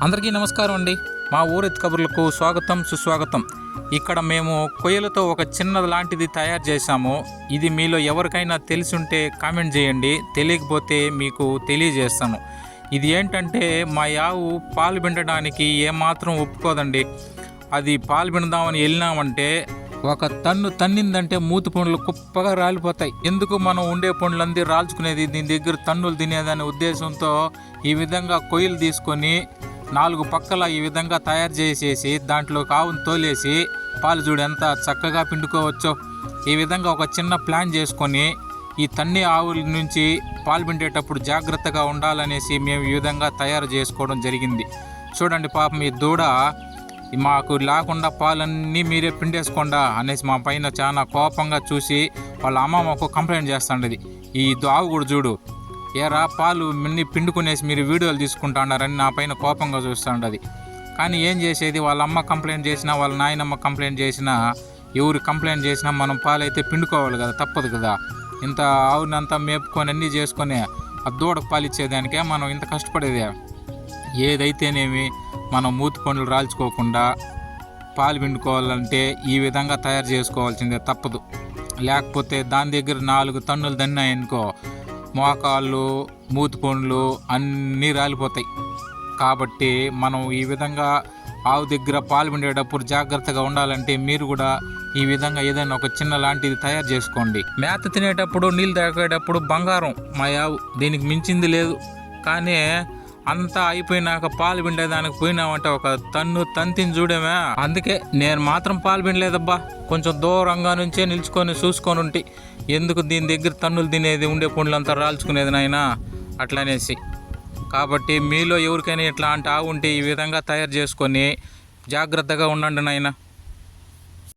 అందరికీ నమస్కారం అండి. మా ఊరెత్తు కబుర్లకు స్వాగతం సుస్వాగతం. ఇక్కడ మేము కొయ్యలతో ఒక చిన్నది లాంటిది తయారు చేశాము. ఇది మీలో ఎవరికైనా తెలిసి ఉంటే కామెంట్ చేయండి, తెలియకపోతే మీకు తెలియజేస్తాను. ఇది ఏంటంటే మా యావు పాలు పిండడానికి ఏమాత్రం ఒప్పుకోదండి. అది పాలు పిండదామని వెళ్ళినామంటే ఒక టన్ను తన్నిందంటే మూతి పండ్లు కుప్పగా రాలిపోతాయి. ఎందుకు మనం ఉండే పండ్లందీ రాల్చుకునేది దీని దగ్గర టన్నులు తినేదనే ఉద్దేశంతో ఈ విధంగా కొయ్యలు తీసుకొని 4 పక్కల ఈ విధంగా తయారు చేసేసి దాంట్లో ఆవును తోలేసి పాలు చూడు ఎంత చక్కగా పిండుకోవచ్చో. ఈ విధంగా ఒక చిన్న ప్లాన్ చేసుకొని ఈ తన్ని ఆవుల నుంచి పాలు పిండేటప్పుడు జాగ్రత్తగా ఉండాలనేసి మేము ఈ విధంగా తయారు చేసుకోవడం జరిగింది. చూడండి పాపం ఈ దూడ మాకు లేకుండా పాలన్నీ మీరే పిండేసుకోండా అనేసి మా పైన చాలా కోపంగా చూసి వాళ్ళ అమ్మ మాకు కంప్లైంట్ చేస్తుండేది. ఈ ఆవు కూడా చూడు ఏరా పాలు అన్నీ పిండుకునేసి మీరు వీడియోలు తీసుకుంటున్నారని నా పైన కోపంగా చూస్తుండది. కానీ ఏం చేసేది, వాళ్ళ అమ్మ కంప్లైంట్ చేసినా వాళ్ళ నాయనమ్మ కంప్లైంట్ చేసినా ఎవరు కంప్లైంట్ చేసినా మనం పాలు అయితే పిండుకోవాలి కదా, తప్పదు కదా. ఇంత ఆవునంతా మేపుకొని అన్నీ చేసుకొని ఆ దూడకు పాలు ఇచ్చేదానికే మనం ఇంత కష్టపడేదే. ఏదైతేనేమి మనం మూతి పండ్లు రాల్చుకోకుండా పాలు పిండుకోవాలంటే ఈ విధంగా తయారు చేసుకోవాల్సిందే, తప్పదు. లేకపోతే దాని దగ్గర 4 టన్నులు దన్నాయనుకో మోకాళ్ళు మూతి పండ్లు అన్నీ రాలిపోతాయి. కాబట్టి మనం ఈ విధంగా ఆవు దగ్గర పాలు పిండేటప్పుడు జాగ్రత్తగా ఉండాలంటే మీరు కూడా ఈ విధంగా ఏదైనా ఒక చిన్న లాంటిది తయారు చేసుకోండి. మేత తినేటప్పుడు నీళ్ళు తాగేటప్పుడు బంగారం మా ఆవు, దీనికి మించింది లేదు. కానీ అంతా అయిపోయినాక పాలు పిండేదానికి పోయినామంటే ఒక టన్ను తంతిని చూడమే. అందుకే నేను మాత్రం పాలు పిండలేదబ్బా, కొంచెం దూరంగా నుంచే నిల్చుకొని చూసుకొని ఉంటే ఎందుకు దీని దగ్గర టన్నులు తినేది, ఉండే పండ్లంతా రాల్చుకునేది నాయనా అట్లనేసి. కాబట్టి మీలో ఎవరికైనా ఇట్లాంటి ఆవు ఉంటే ఈ విధంగా తయారు చేసుకొని జాగ్రత్తగా ఉండండి నాయనా.